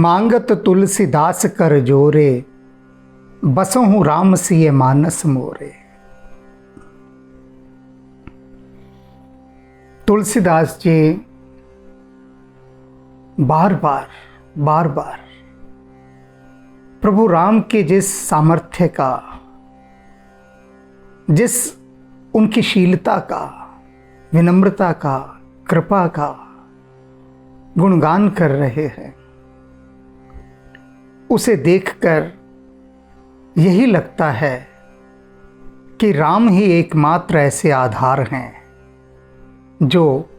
मांगत तुलसीदास कर जोरे, बसहु राम सिय मानस मोरे। तुलसीदास जी बार बार प्रभु राम के जिस सामर्थ्य का, जिस उनकी शीलता का, विनम्रता का, कृपा का गुणगान कर रहे हैं, उसे देखकर यही लगता है कि राम ही एकमात्र ऐसे आधार हैं जो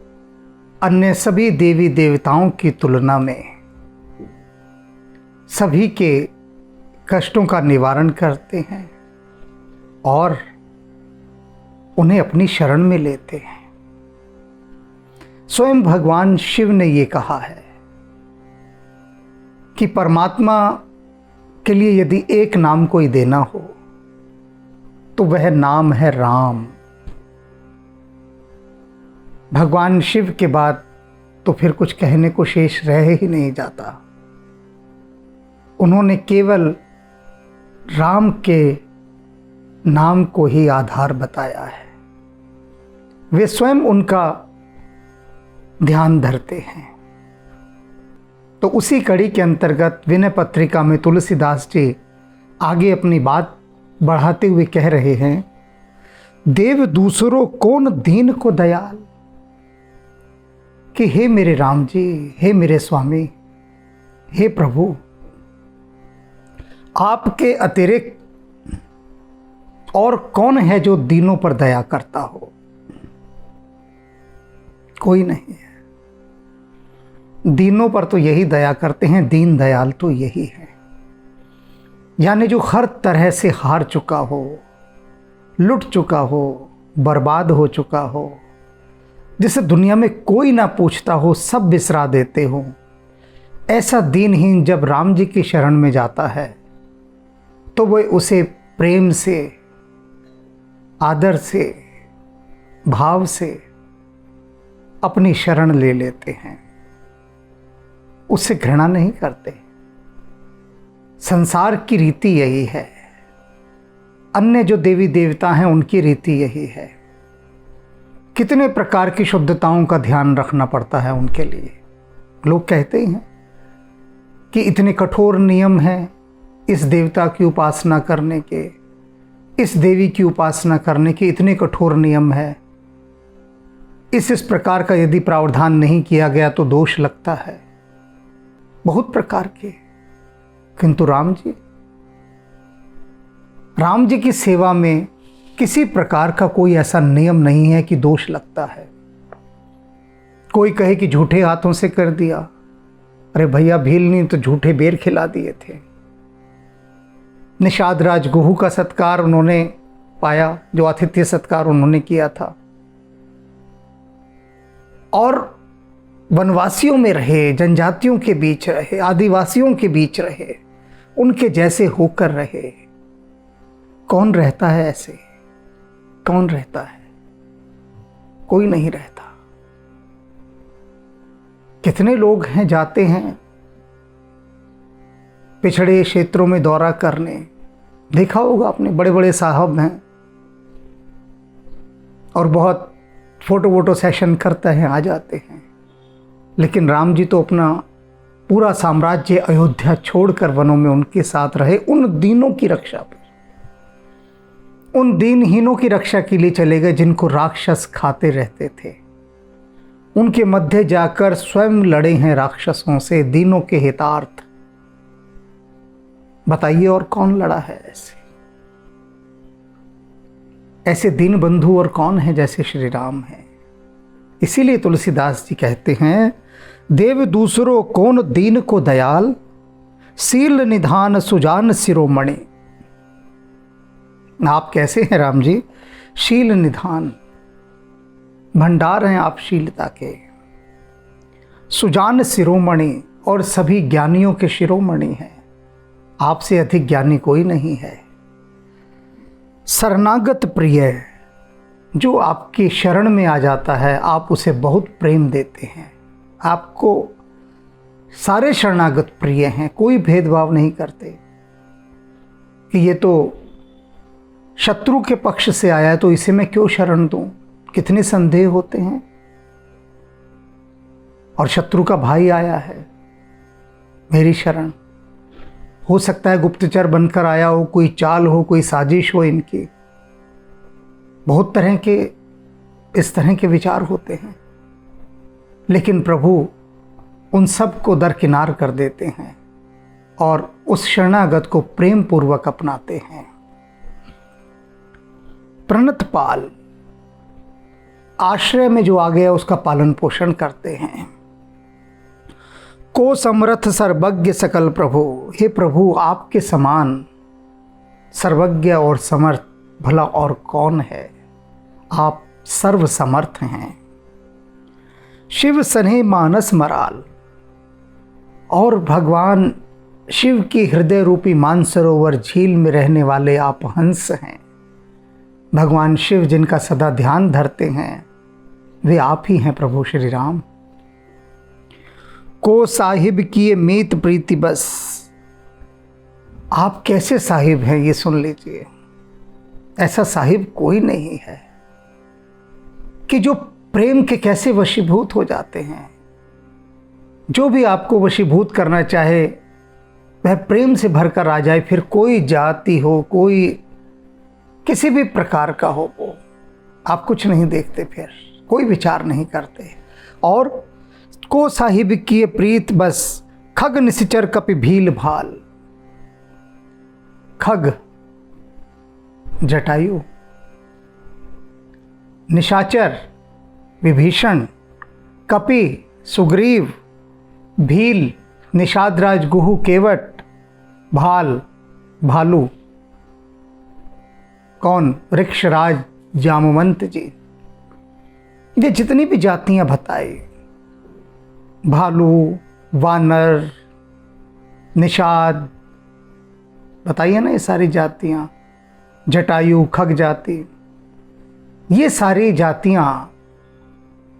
अन्य सभी देवी देवताओं की तुलना में सभी के कष्टों का निवारण करते हैं और उन्हें अपनी शरण में लेते हैं। स्वयं भगवान शिव ने ये कहा है कि परमात्मा के लिए यदि एक नाम कोई देना हो तो वह नाम है राम। भगवान शिव के बाद तो फिर कुछ कहने को शेष रह ही नहीं जाता। उन्होंने केवल राम के नाम को ही आधार बताया है। वे स्वयं उनका ध्यान धरते हैं। तो उसी कड़ी के अंतर्गत विनय पत्रिका में तुलसीदास जी आगे अपनी बात बढ़ाते हुए कह रहे हैं, देव दूसरों कौन दीन को दयाल, कि हे मेरे राम जी, हे मेरे स्वामी, हे प्रभु, आपके अतिरिक्त और कौन है जो दीनों पर दया करता हो? कोई नहीं है। दीनों पर तो यही दया करते हैं, दीन दयाल तो यही है। यानी जो हर तरह से हार चुका हो, लुट चुका हो, बर्बाद हो चुका हो, जिसे दुनिया में कोई ना पूछता हो, सब बिसरा देते हो, ऐसा दीनहीन जब राम जी की शरण में जाता है तो वो उसे प्रेम से, आदर से, भाव से अपनी शरण ले लेते हैं। उससे घृणा नहीं करते। संसार की रीति यही है। अन्य जो देवी देवता हैं उनकी रीति यही है। कितने प्रकार की शुद्धताओं का ध्यान रखना पड़ता है उनके लिए। लोग कहते हैं कि इतने कठोर नियम हैं इस देवता की उपासना करने के, इस देवी की उपासना करने के इतने कठोर नियम है, इस प्रकार का यदि प्रावधान नहीं किया गया तो दोष लगता है। बहुत प्रकार के। किंतु राम जी की सेवा में किसी प्रकार का कोई ऐसा नियम नहीं है कि दोष लगता है। कोई कहे कि झूठे हाथों से कर दिया, अरे भैया भील नहीं तो झूठे बेर खिला दिए थे। निषाद राज गुहू का सत्कार उन्होंने पाया, जो आतिथ्य सत्कार उन्होंने किया था, और वनवासियों में रहे, जनजातियों के बीच रहे, आदिवासियों के बीच रहे, उनके जैसे होकर रहे। कौन रहता है ऐसे? कौन रहता है? कोई नहीं रहता। कितने लोग हैं जाते हैं पिछड़े क्षेत्रों में दौरा करने, देखा होगा आपने, बड़े बड़े साहब हैं और बहुत फोटो सेशन करते हैं, आ जाते हैं। लेकिन राम जी तो अपना पूरा साम्राज्य अयोध्या छोड़कर वनों में उनके साथ रहे, उन दीनों की रक्षा पर, उन दीनहीनों की रक्षा के लिए चले गए जिनको राक्षस खाते रहते थे। उनके मध्य जाकर स्वयं लड़े हैं राक्षसों से दीनों के हितार्थ। बताइए और कौन लड़ा है ऐसे? ऐसे दीन बंधु और कौन है जैसे श्री राम है? इसीलिए तुलसीदास जी कहते हैं, देव दूसरों कौन दीन को दयाल, सील निधान सुजान शिरोमणि। आप कैसे हैं राम जी? शील निधान, भंडार हैं आप शीलता के। सुजान शिरोमणि, और सभी ज्ञानियों के शिरोमणि हैं। आपसे अधिक ज्ञानी कोई नहीं है। शरणागत प्रिय, जो आपकी शरण में आ जाता है आप उसे बहुत प्रेम देते हैं, आपको सारे शरणागत प्रिय हैं, कोई भेदभाव नहीं करते कि ये तो शत्रु के पक्ष से आया है तो इसे मैं क्यों शरण दूं। कितने संदेह होते हैं। और शत्रु का भाई आया है मेरी शरण। हो सकता है गुप्तचर बनकर आया हो, कोई चाल हो, कोई साजिश हो इनकी। बहुत तरह के इस तरह के विचार होते हैं, लेकिन प्रभु उन सब को दरकिनार कर देते हैं और उस शरणागत को प्रेम पूर्वक अपनाते हैं। प्रणतपाल, आश्रय में जो आ गया उसका पालन पोषण करते हैं। को समर्थ सर्वज्ञ सकल प्रभु, हे प्रभु आपके समान सर्वज्ञ और समर्थ भला और कौन है। आप सर्व समर्थ हैं। शिव सने मानस मराल, और भगवान शिव की हृदय रूपी मानसरोवर झील में रहने वाले आप हंस हैं। भगवान शिव जिनका सदा ध्यान धरते हैं वे आप ही हैं प्रभु श्री राम। को साहिब किए मीत प्रीति बस, आप कैसे साहिब हैं ये सुन लीजिए। ऐसा साहिब कोई नहीं है कि जो प्रेम के कैसे वशीभूत हो जाते हैं। जो भी आपको वशीभूत करना चाहे वह प्रेम से भरकर आ जाए, फिर कोई जाति हो, कोई किसी भी प्रकार का हो, वो आप कुछ नहीं देखते, फिर कोई विचार नहीं करते। और को साहिब किए प्रीत बस, खग निशिचर कपि भील भाल। खग जटायु, निशाचर विभीषण, कपि सुग्रीव, भील निषादराज गुहु केवट, भाल भालू कौन वृक्षराज जामवंत जी। ये जितनी भी जातियां बताई, भालू, वानर, निषाद, बताइए ना ये सारी जातियां, जटायु, खग जाति, ये सारी जातियां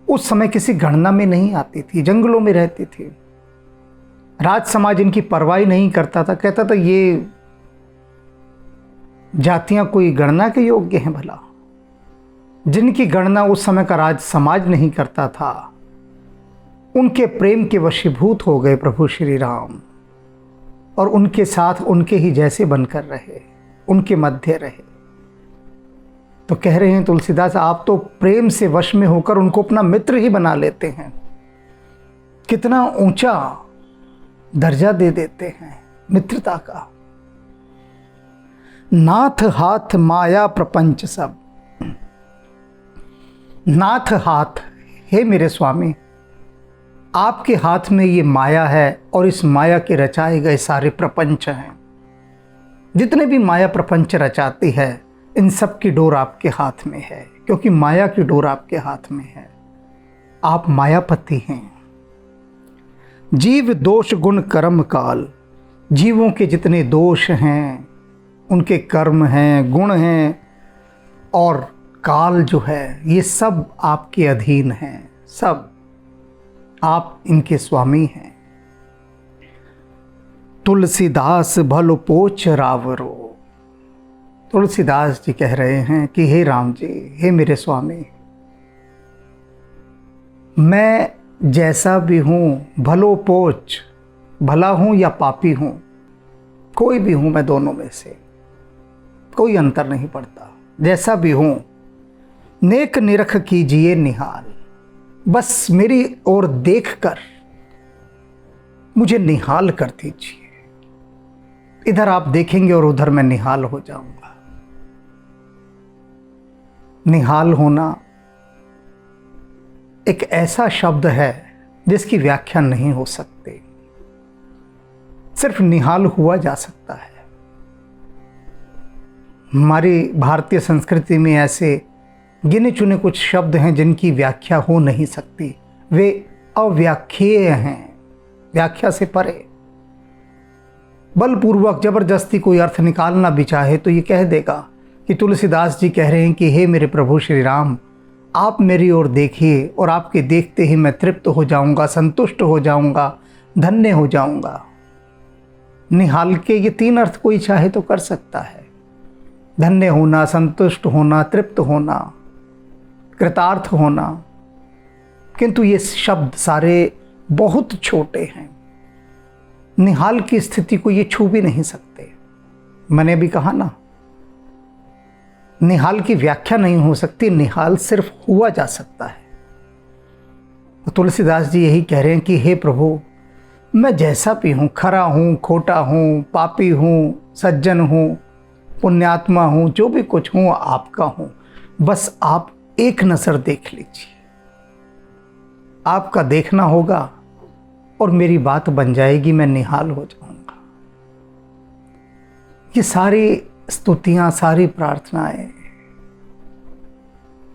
उस समय किसी गणना में नहीं आती थी, जंगलों में रहती थी। राज समाज इनकी परवाही नहीं करता था, कहता था ये जातियां कोई गणना के योग्य हैं भला। जिनकी गणना उस समय का राज समाज नहीं करता था, उनके प्रेम के वशीभूत हो गए प्रभु श्री राम और उनके साथ उनके ही जैसे बनकर रहे, उनके मध्य रहे। तो कह रहे हैं तुलसीदास, आप तो प्रेम से वश में होकर उनको अपना मित्र ही बना लेते हैं। कितना ऊंचा दर्जा दे देते हैं मित्रता का। नाथ हाथ माया प्रपंच सब, नाथ हाथ, हे मेरे स्वामी आपके हाथ में ये माया है और इस माया के रचाए गए सारे प्रपंच हैं। जितने भी माया प्रपंच रचाती है इन सब की डोर आपके हाथ में है, क्योंकि माया की डोर आपके हाथ में है। आप मायापति हैं। जीव दोष गुण कर्म काल, जीवों के जितने दोष हैं, उनके कर्म हैं, गुण हैं और काल जो है, ये सब आपके अधीन हैं। सब आप इनके स्वामी हैं। तुलसीदास भलो पोच रावरो, तुलसीदास जी कह रहे हैं कि हे राम जी, हे मेरे स्वामी, मैं जैसा भी हूँ, भलो पोच, भला हूँ या पापी हूँ, कोई भी हूँ मैं, दोनों में से कोई अंतर नहीं पड़ता। जैसा भी हूँ, नेक निरख कीजिए निहाल, बस मेरी ओर देखकर मुझे निहाल कर दीजिए। इधर आप देखेंगे और उधर मैं निहाल हो जाऊंगा। निहाल होना एक ऐसा शब्द है जिसकी व्याख्या नहीं हो सकती, सिर्फ निहाल हुआ जा सकता है। हमारी भारतीय संस्कृति में ऐसे गिने चुने कुछ शब्द हैं जिनकी व्याख्या हो नहीं सकती, वे अव्याख्येय हैं, व्याख्या से परे। बलपूर्वक जबरदस्ती कोई अर्थ निकालना भी चाहे तो ये कह देगा कि तुलसीदास जी कह रहे हैं कि हे मेरे प्रभु श्री राम, आप मेरी ओर देखिए और आपके देखते ही मैं तृप्त हो जाऊंगा, संतुष्ट हो जाऊंगा, धन्य हो जाऊंगा। निहाल के ये 3 अर्थ कोई चाहे तो कर सकता है। धन्य होना, संतुष्ट होना, तृप्त होना, कृतार्थ होना। किंतु ये शब्द सारे बहुत छोटे हैं। निहाल की स्थिति को ये छू भी नहीं सकते। मैंने भी कहा ना, निहाल की व्याख्या नहीं हो सकती, निहाल सिर्फ हुआ जा सकता है। तो तुलसीदास जी यही कह रहे हैं कि हे प्रभु, मैं जैसा भी हूँ, खरा हूँ, खोटा हूँ, पापी हूँ, सज्जन हूँ, पुण्यात्मा हूँ, जो भी कुछ हूँ आपका हूँ। बस आप एक नज़र देख लीजिए। आपका देखना होगा और मेरी बात बन जाएगी, मैं निहाल हो जाऊंगा। ये सारी स्तुतियाँ, सारी प्रार्थनाएं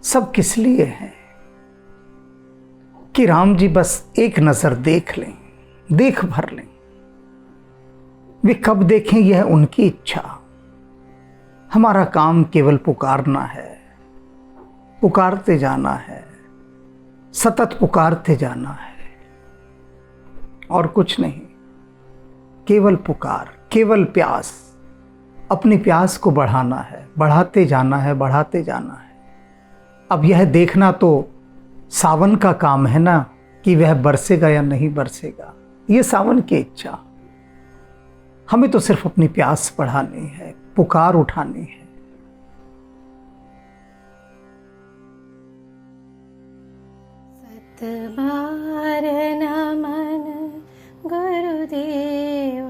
सब किस लिए हैं? कि राम जी बस एक नज़र देख लें, देख भर लें। वे कब देखें यह उनकी इच्छा। हमारा काम केवल पुकारना है, पुकारते जाना है, सतत पुकारते जाना है और कुछ नहीं। केवल पुकार, केवल प्यास, अपनी प्यास को बढ़ाना है, बढ़ाते जाना है, बढ़ाते जाना है। अब यह देखना तो सावन का काम है ना कि वह बरसेगा या नहीं बरसेगा, ये सावन की इच्छा। हमें तो सिर्फ अपनी प्यास बढ़ानी है, पुकार उठानी है। सतबार नमन गुरुदेव,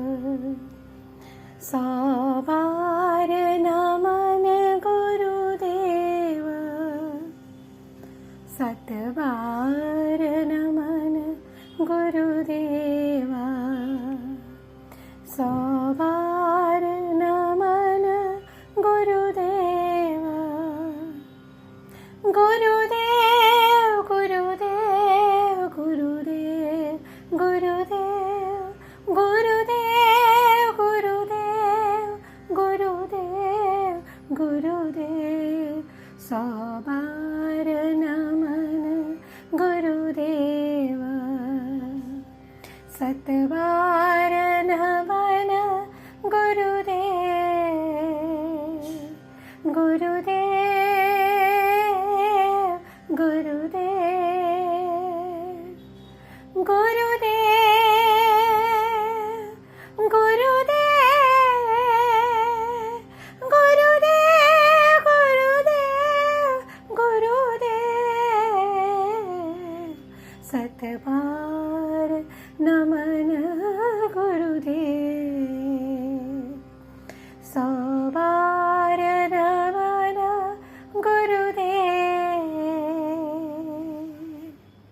100 बार नमन गुरुदेव, सतबार नमन गुरुदेवा, 100 बार नमन गुरुदेवा। गुरुदेव गुरुदेव गुरुदेव गुरुदेव गुरुदेव गुरुदेव गुरुदेव गुरुदेव 100